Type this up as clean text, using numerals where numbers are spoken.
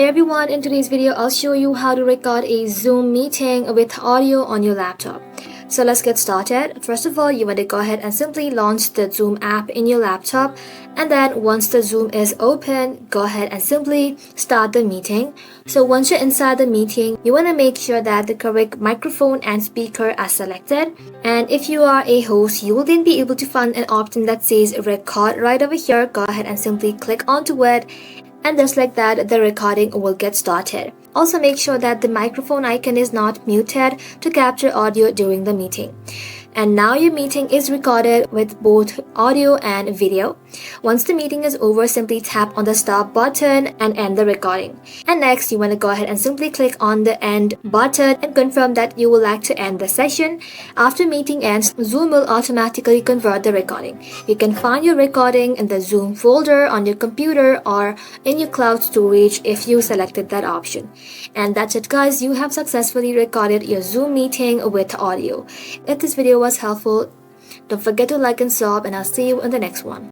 Hey everyone, in today's video I'll show you how to record a Zoom meeting with audio on your laptop. So let's get started. First of all, you want to go ahead and simply launch the Zoom app in your laptop, and then once the Zoom is open, go ahead and simply start the meeting. So once you're inside the meeting, you want to make sure that the correct microphone and speaker are selected. And if you are a host, you will then be able to find an option that says record right over here. Go ahead and simply click onto it, and just like that, the recording will get started. Also make sure that the microphone icon is not muted to capture audio during the meeting. And now your meeting is recorded with both audio and video. Once the meeting is over, simply tap on the stop button and end the recording. And next, you want to go ahead and simply click on the end button and confirm that you would like to end the session. After meeting ends, Zoom will automatically convert the recording. You can find your recording in the Zoom folder on your computer or in your cloud storage if you selected that option. And that's it, guys. You have successfully recorded your Zoom meeting with audio. If this video was helpful, don't forget to like and sub, and I'll see you in the next one.